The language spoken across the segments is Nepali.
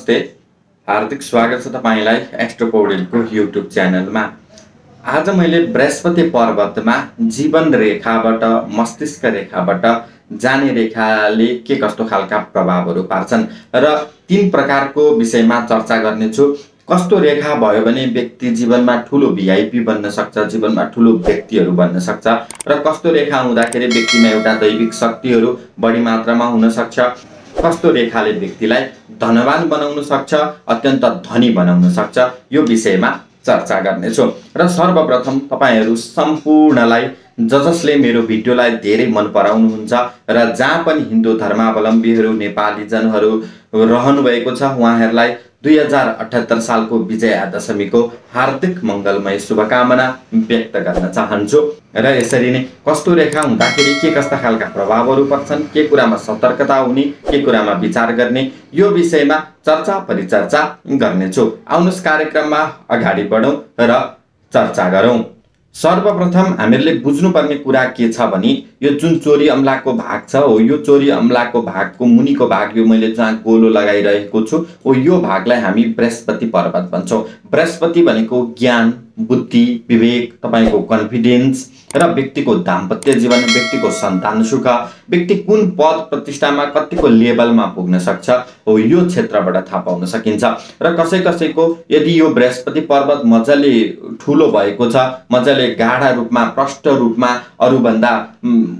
नमस्ते, हार्दिक स्वागत छ तपाईलाई एस्ट्रो पौडेलको युट्युब च्यानलमा। आज मैले बृहस्पति पर्वतमा जीवन रेखाबाट मस्तिष्क रेखाबाट जाने रेखाले के कस्तो खालका प्रभावहरू पार्छन् र तीन प्रकारको विषयमा चर्चा गर्नेछु। कस्तो रेखा भयो भने व्यक्ति जीवनमा ठूलो भिआइपी बन्न सक्छ, जीवनमा ठूलो व्यक्तिहरू बन्न सक्छ र कस्तो रेखा हुँदाखेरि व्यक्तिमा एउटा दैविक शक्तिहरू बढी मात्रामा हुन सक्छ, कस्तो रेखाले व्यक्तिलाई धनवान बनाउन सक्छ, अत्यन्त धनी बनाउन सक्छ, यो विषयमा चर्चा गर्नेछु। र सर्वप्रथम तपाईहरू सम्पूर्णलाई जसले मेरो भिडियोलाई धेरै मन पराउनुहुन्छ र जहाँ पनि हिन्दू धर्मावलम्बीहरू नेपाली जनहरू रहनु भएको छ उहाँहरूलाई 2078 सालको विजयादशमीको हार्दिक मंगलमय शुभकामना व्यक्त गर्न चाहन्छु। र यसरी नै कस्तो रेखा हुँदाखेरि के कस्ता खालका प्रभावहरू पर्छन्, के कुरामा सतर्कता हुने, के कुरामा विचार गर्ने, यो विषयमा चर्चा परिचर्चा गर्नेछु। आउनुहोस् कार्यक्रममा अगाडि बढौं र चर्चा गरौं। सर्वप्रथम हामीले बुझ्नुपर्ने कुरा के छ भने यो जुन चोरी अम्लाको भाग छ हो, यो चोरी अम्लाको भागको मुनिको भाग, यो मैले जहाँ गोलो लगाइरहेको छु हो, यो भागलाई हामी बृहस्पति पर्वत भन्छौं। बृहस्पति भनेको ज्ञान, बुद्धि, विवेक, तपाईको कन्फिडेन्स र व्यक्तिको दाम्पत्य जीवन, व्यक्तिको सन्तान सुख, व्यक्ति कुन पद प्रतिष्ठामा कतिको लेभलमा पुग्न सक्छ हो, यो क्षेत्रबाट थाहा पाउन सकिन्छ। र कसैको यदि यो बृहस्पति पर्वत मजाले ठूलो भएको छ, मजाले गाढा रूपमा प्रष्ट रूपमा अरूभन्दा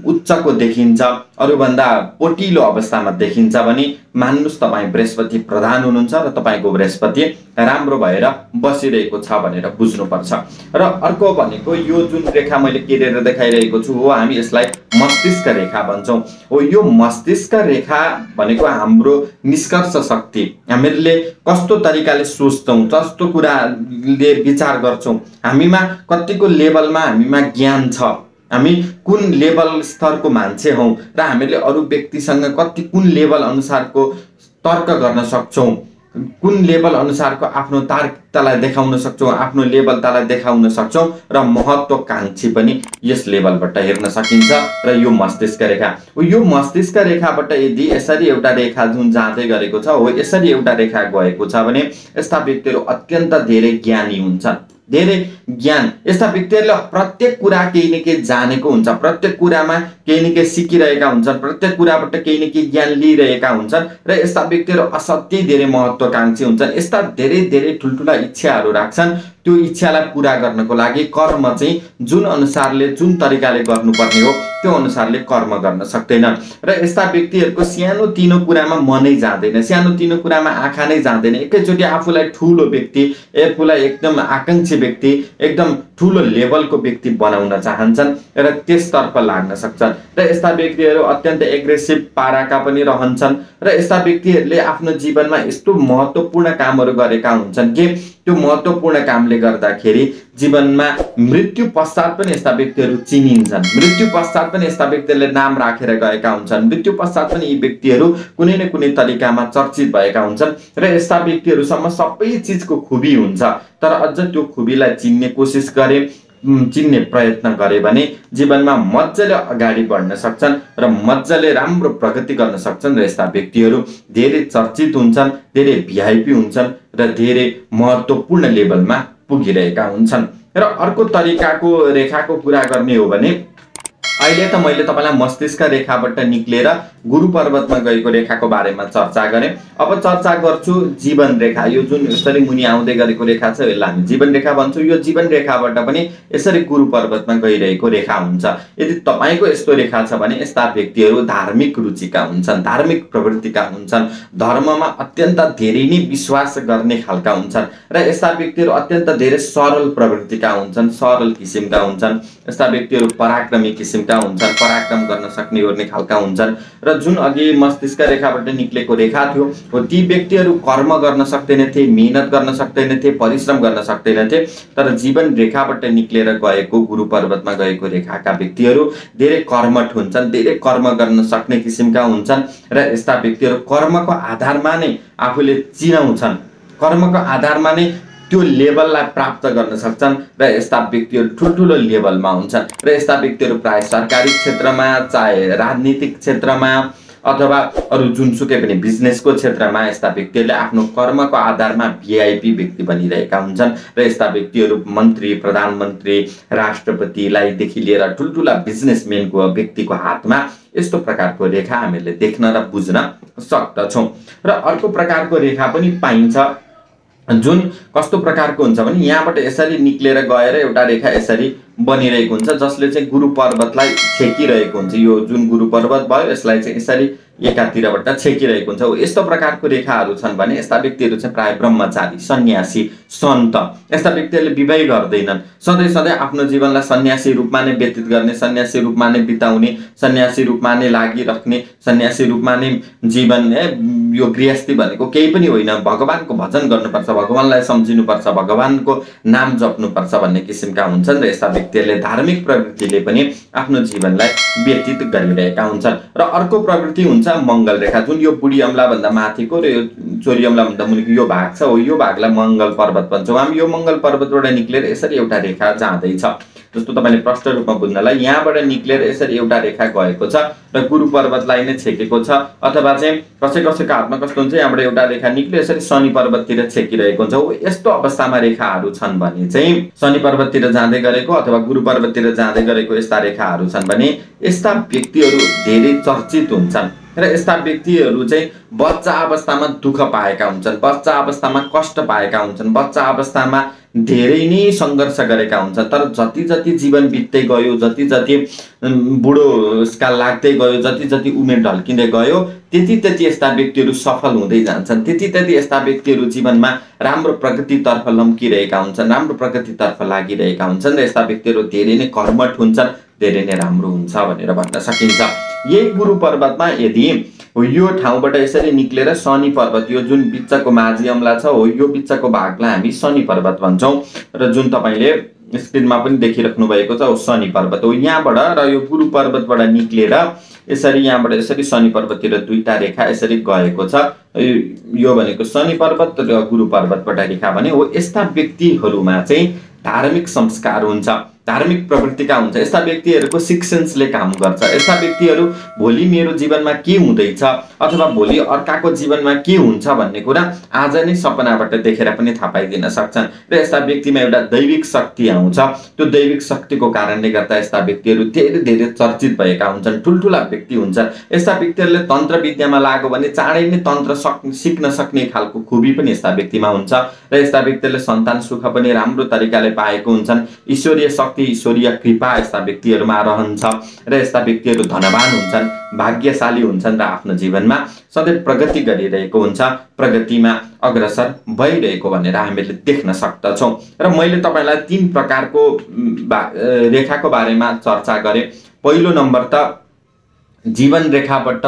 उच्चको देखिन्छ, अरूभन्दा पोटिलो अवस्थामा देखिन्छ भने मान्नुस् तपाई बृहस्पति प्रधान हुनुहुन्छ र तपाईको बृहस्पति राम्रो भएर बसिरहेको छ भनेर बुझ्नुपर्छ। र अर्को भनेको यो जुन रेखा मैले केरेर देखाइरहेको छु हो, हामी यसलाई मस्तिष्क रेखा भन्छौं। हो यो मस्तिष्क रेखा भनेको हाम्रो निष्कर्ष शक्ति, हामीले कस्तो तरिकाले सोच्छौं, कस्तो कुराले विचार गर्छौं, हामीमा कतिको लेभलमा हामीमा ज्ञान छ, हामी कुन लेभल स्तरको मान्छे हौं र हामीले अरू व्यक्तिसँग कति कुन लेभल अनुसारको तर्क गर्न सक्छौं, कुन लेभल अनुसारको आफ्नो तार्किकतालाई देखाउन सक्छौं, आफ्नो लेभलतालाई देखाउन सक्छौं र महत्त्वकांक्षी पनि यस लेभलबाट हेर्न सकिन्छ। र यो मस्तिष्क रेखा हो, यो मस्तिष्क रेखाबाट यदि यसरी एउटा रेखा जुन जाँदै गरेको छ हो, यसरी एउटा रेखा गएको छ भने यस्ता व्यक्तिहरू अत्यन्त धेरै ज्ञानी हुन्छन्, धेरै ज्ञान। यस्ता व्यक्तिहरूले प्रत्येक कुरा केही न केही जानेको हुन्छ, प्रत्येक कुरामा केही न केही सिकिरहेका हुन्छन्, प्रत्येक कुराबाट केही न केही ज्ञान लिइरहेका हुन्छन् र यस्ता व्यक्तिहरू असाध्यै धेरै महत्त्वकांक्षी हुन्छन्। यस्ता धेरै धेरै ठुल्ठुला इच्छाहरू राख्छन्। त्यो इच्छालाई पूरा गर्नको लागि कर्म चाहिँ जुन अनुसारले जुन तरिकाले गर्नुपर्ने हो त्यो अनुसारले कर्म गर्न सक्दैनन्। र यस्ता व्यक्तिहरूको सानो तिनो कुरामा मनै जाँदैन, सानो तिनो कुरामा आँखा नै जाँदैन। एकैचोटि आफूलाई ठूलो व्यक्ति, आफूलाई एकदम आकांक्षी व्यक्ति, एकदम ठूलो लेभलको व्यक्ति बनाउन चाहन्छन् र त्यसतर्फ लाग्न सक्छन्। र यस्ता व्यक्तिहरू अत्यन्त एग्रेसिभ पाराका पनि रहन्छन् र यस्ता व्यक्तिहरूले आफ्नो जीवनमा यस्तो महत्त्वपूर्ण कामहरू गरेका हुन्छन् कि त्यो महत्त्वपूर्ण कामले गर्दाखेरि जीवनमा मृत्यु पश्चात पनि यस्ता व्यक्तिहरू चिनिन्छन्, मृत्यु पश्चात पनि यस्ता व्यक्तिहरूले नाम राखेर गएका हुन्छन्, मृत्यु पश्चात पनि यी व्यक्तिहरू कुनै न कुनै तरिकामा चर्चित भएका हुन्छन् र यस्ता व्यक्तिहरूसम्म सबै चिजको खुबी हुन्छ। तर अझ त्यो खुबीलाई चिन्ने कोसिस गरे, चिन्ने प्रयत्न गरे भने जीवनमा मजाले अगाडि बढ्न सक्छन् र मजाले राम्रो प्रगति गर्न सक्छन् र यस्ता व्यक्तिहरू धेरै चर्चित हुन्छन्, धेरै भिआइपी हुन्छन् र धेरै महत्त्वपूर्ण लेभलमा पुगिरहेका हुन्छन्। र अर्को तरिकाको रेखाको कुरा गर्ने हो भने अहिले त मैले तपाईलाई मस्तिष्क रेखाबाट निक्लेर गुरु पर्वतमा गएको रेखाको बारेमा चर्चा गरेँ। अब चर्चा गर्छु जीवन रेखा। यो जुन यसरी मुनि आउँदै गरेको रेखा छ यसलाई हामी जीवन रेखा भन्छौं। यो जीवन रेखाबाट पनि यसरी गुरु पर्वतमा गइरहेको रेखा हुन्छ। यदि तपाईको यस्तो रेखा छ भने यस्ता व्यक्तिहरू धार्मिक रुचिका हुन्छन्, धार्मिक प्रवृत्तिका हुन्छन्, धर्ममा अत्यन्त धेरै नै विश्वास गर्ने खालका हुन्छन् र यस्ता व्यक्तिहरू अत्यन्त धेरै सरल प्रवृत्तिका हुन्छन्, सरल किसिमका हुन्छन्। यस्ता व्यक्तिहरू पराक्रमी किसिमका हुन्छन्, पराक्रम गर्न सक्ने ओर्ने खालका हुन्छन्। र जुन अघि मस्तिष्क रेखाबाट निक्लेको रेखा थियो हो, ती व्यक्तिहरू कर्म गर्न सक्दैनथे, मेहनत गर्न सक्दैनथे, परिश्रम गर्न सक्दैनथे। तर जीवन रेखाबाट निक्लेर गएको गुरु पर्वतमा गएको रेखाका व्यक्तिहरू धेरै कर्मठ हुन्छन्, धेरै कर्म गर्न सक्ने किसिमका हुन्छन् र यस्ता व्यक्तिहरू कर्मको आधारमा नै आफूले चिनाउँछन्, कर्मको आधारमा नै त्यो लेभललाई प्राप्त गर्न सक्छन् र यस्ता व्यक्तिहरू ठुल्ठुलो लेभलमा हुन्छन्। र यस्ता व्यक्तिहरू प्राय सरकारी क्षेत्रमा, चाहे राजनीतिक क्षेत्रमा अथवा अरू जुनसुकै पनि बिजनेसको क्षेत्रमा यस्ता व्यक्तिहरूले आफ्नो कर्मको आधारमा भिआइपी व्यक्ति बनिरहेका हुन्छन् र यस्ता व्यक्तिहरू मन्त्री, प्रधानमन्त्री, राष्ट्रपतिलाईदेखि लिएर ठुल्ठुला बिजनेसम्यानको व्यक्तिको हातमा यस्तो प्रकारको रेखा हामीले देख्न र बुझ्न सक्दछौँ। र अर्को प्रकारको रेखा पनि पाइन्छ जुन कस्तो प्रकारको हुन्छ भने यहाँबाट यसरी निक्लेर गएर एउटा रेखा यसरी बनिरहेको हुन्छ जसले चाहिँ गुरु पर्वतलाई छेकिरहेको हुन्छ। यो जुन गुरु पर्वत भयो यसलाई चाहिँ यसरी एकातिरबाट छेकिरहेको हुन्छ। यस्तो प्रकारको रेखाहरू छन् भने यस्ता व्यक्तिहरू चाहिँ प्राय ब्रह्मचारी, सन्यासी, सन्त यस्ता व्यक्तिहरूले विवाह गर्दैनन्। सधैँ सधैँ आफ्नो जीवनलाई सन्यासी रूपमा नै व्यतीत गर्ने, सन्यासी रूपमा नै बिताउने, सन्यासी रूपमा नै लागिराख्ने, सन्यासी रूपमा नै जीवन यो गृहस्थी भनेको केही पनि होइन। भगवानको भजन गर्नुपर्छ, भगवानलाई सम्झिनुपर्छ, भगवानको नाम जप्नुपर्छ भन्ने किसिमका हुन्छन् र यस्ता व्यक्तिहरूले धार्मिक प्रवृत्तिले पनि आफ्नो जीवनलाई व्यतीत गरिरहेका हुन्छन्। र अर्को प्रवृत्ति हुन्छ मङ्गल रेखा, जुन यो बुढी अम्ला भन्दा माथिको र यो चोरी अम्ला भन्दा मुनिको यो भाग छ हो, यो भागलाई मङ्गल पर्वत भन्छौँ हामी। यो मङ्गल पर्वतबाट निक्लेर यसरी एउटा रेखा जाँदैछ। जस्तो तपाईँले प्रष्ट रूपमा बुझ्नलाई यहाँबाट निक्लेर यसरी एउटा रेखा गएको छ र गुरु पर्वतलाई नै छेकेको छ। अथवा चाहिँ कसैको हातमा कस्तो हुन्छ, यहाँबाट एउटा रेखा निक्ल्यो यसरी शनि पर्वततिर छेकिरहेको हुन्छ। यस्तो अवस्थामा रेखाहरू छन् भने चाहिँ शनि पर्वततिर जाँदै गरेको अथवा गुरु पर्वततिर जाँदै गरेको यस्ता रेखाहरू छन् भने यस्ता व्यक्तिहरू धेरै चर्चित हुन्छन् र यस्ता व्यक्तिहरू चाहिँ बच्चा अवस्थामा दुःख पाएका हुन्छन्, बच्चा अवस्थामा कष्ट पाएका हुन्छन्, बच्चा अवस्थामा धेरै नै सङ्घर्ष गरेका हुन्छन्। तर जति जति जीवन बित्दै गयो, जति जति बुढोकाल लाग्दै गयो, जति जति उमेर ढल्किँदै गयो त्यति त्यति यस्ता व्यक्तिहरू सफल हुँदै जान्छन्, त्यति त्यति यस्ता व्यक्तिहरू जीवनमा राम्रो प्रगतितर्फ लम्किरहेका हुन्छन्, राम्रो प्रगतितर्फ लागिरहेका हुन्छन् र यस्ता व्यक्तिहरू धेरै नै कर्मठ हुन्छन्, धेरै नै राम्रो हुन्छ भनेर भन्न सकिन्छ। यही गुरु पर्वतमा यदि यो ठाउँबाट यसरी निक्लेर शनि पर्वत, यो जुन बिचको माझी अम्ला छ हो, यो बिचको भागलाई हामी शनि पर्वत भन्छौँ र जुन तपाईँले स्क्रिनमा पनि देखिराख्नु भएको छ शनि पर्वत हो। यहाँबाट र यो गुरु पर्वतबाट निक्लेर यसरी यहाँबाट यसरी शनि पर्वततिर दुईटा रेखा यसरी गएको छ। यो भनेको शनि पर्वत र गुरु पर्वतबाट रेखा भने हो। यस्ता व्यक्तिहरूमा चाहिँ धार्मिक संस्कार हुन्छ, धार्मिक प्रवृत्तिका हुन्छ। यस्ता व्यक्तिहरूको सिक्स सेन्सले काम गर्छ। यस्ता व्यक्तिहरू भोलि मेरो जीवनमा के हुँदैछ अथवा भोलि अर्काको जीवनमा के हुन्छ भन्ने कुरा आज नै सपनाबाट देखेर पनि थाहा पाइदिन सक्छन् र यस्ता व्यक्तिमा एउटा दैविक शक्ति आउँछ। त्यो दैविक शक्तिको कारणले गर्दा यस्ता व्यक्तिहरू धेरै धेरै चर्चित भएका हुन्छन्, ठुल्ठुला व्यक्ति हुन्छन्। यस्ता व्यक्तिहरूले तन्त्र विद्यामा लाग्यो भने चाँडै नै तन्त्र सिक्न सक्ने खालको खुबी पनि यस्ता व्यक्तिमा हुन्छ र यस्ता व्यक्तिहरूले सन्तान सुख पनि राम्रो तरिकाले पाएको हुन्छन्। ईश्वरीय शक्ति, ईश्वरीय कृपा यस्ता व्यक्तिहरूमा रहन्छ र यस्ता व्यक्तिहरू धनवान हुन्छन्, भाग्यशाली हुन्छन् र आफ्नो जीवनमा सधैँ प्रगति गरिरहेको हुन्छ, प्रगतिमा अग्रसर भइरहेको भनेर हामीले देख्न सक्दछौँ। र मैले तपाईँलाई 3 प्रकारको रेखाको बारेमा चर्चा गरेँ। पहिलो नम्बर त जीवन रेखाबाट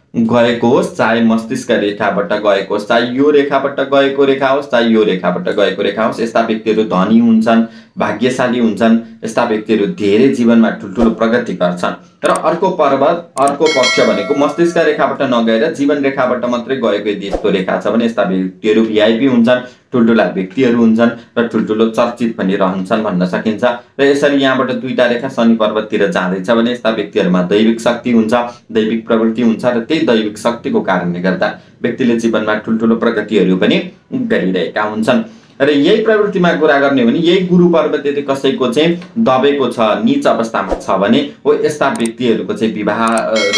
गएको होस्, चाहे मस्तिष्क रेखाबाट गएको होस्, चाहे यो रेखाबाट गएको रेखा होस्, चाहे यो रेखाबाट गएको रेखा होस्, यस्ता व्यक्तिहरू धनी हुन्छन्, भाग्यशाली हुन्छन्। यस्ता व्यक्तिहरू धेरै जीवनमा ठुल्ठुलो प्रगति गर्छन्। र अर्को पक्ष भनेको मस्तिष्क रेखाबाट नगएर जीवन रेखाबाट मात्रै गएको यदि यस्तो रेखा छ भने यस्ता व्यक्तिहरू भिआइपी हुन्छन्, ठुल्ठुला व्यक्तिहरू हुन्छन् र ठुल्ठुलो चर्चित पनि रहन्छन् भन्न सकिन्छ। र यसरी यहाँबाट दुईटा रेखा शनि पर्वततिर जाँदैछ भने यस्ता व्यक्तिहरूमा दैविक शक्ति हुन्छ, दैविक प्रवृत्ति हुन्छ र त्यही दैविक शक्तिको कारणले गर्दा व्यक्तिले जीवनमा ठुल्ठुलो प्रगतिहरू पनि गरिरहेका हुन्छन्। र यही प्रवृत्तिमा कुरा गर्ने हो भने यही गुरु पर्वत यदि कसैको चाहिँ दबेको छ, नीच अवस्थामा छ भने हो यस्ता व्यक्तिहरूको चाहिँ विवाह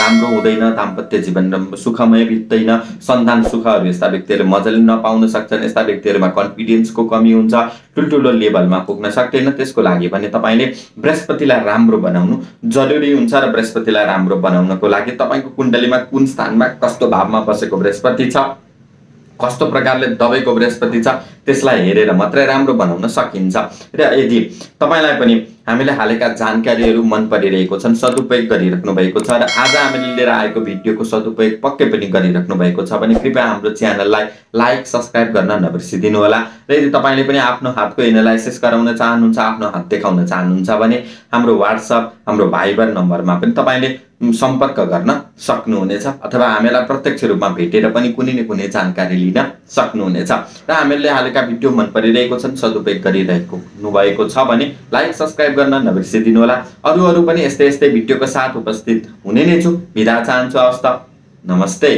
राम्रो हुँदैन, दाम्पत्य जीवन सुखमय बित्दैन, सन्तान सुखहरू यस्ता व्यक्तिहरूले मजाले नपाउन सक्छन्। यस्ता व्यक्तिहरूमा कन्फिडेन्सको कमी हुन्छ, ठुल्ठुलो लेभलमा पुग्न सक्दैन। त्यसको लागि भने तपाईँले बृहस्पतिलाई राम्रो बनाउनु जरुरी हुन्छ र बृहस्पतिलाई राम्रो बनाउनको लागि तपाईँको कुण्डलीमा कुन स्थानमा कस्तो भावमा बसेको बृहस्पति छ, कस्तो प्रकारले दबेको बृहस्पति छ त्यसलाई हेरेर मात्रै राम्रो बनाउन सकिन्छ। र यदि तपाईलाई पनि हामीले हालेका जानकारीहरू मन परिरहेको छन्, सदुपयोग गरिराख्नु भएको छ र आज हामीले लिएर आएको भिडियोको सदुपयोग पक्कै पनि गरिराख्नु भएको छ भने कृपया हाम्रो च्यानललाई लाइक सब्स्क्राइब गर्न नबिर्सिदिनु होला। र यदि तपाईले पनि आफ्नो हातको एनालाइसिस गराउन चाहनुहुन्छ, आफ्नो हात देखाउन चाहनुहुन्छ भने हाम्रो WhatsApp, हाम्रो भाइबर नम्बरमा पनि तपाईले सम्पर्क गर्न सक्नुहुनेछ अथवा हामीलाई प्रत्यक्ष रूपमा भेटेर पनि कुनै न कुनै जानकारी लिन सक्नुहुनेछ। र हामीले हालेका भिडियो मन परिरहेको छन्, सदुपयोग गरिरहेको हुनुभएको छ भने लाइक सब्स्क्राइब गर्न नबिर्सिदिनु होला। अरू पनि यस्तै भिडियोको साथ उपस्थित हुने नै छु। बिदा चाहन्छु। हवस् त। नमस्ते।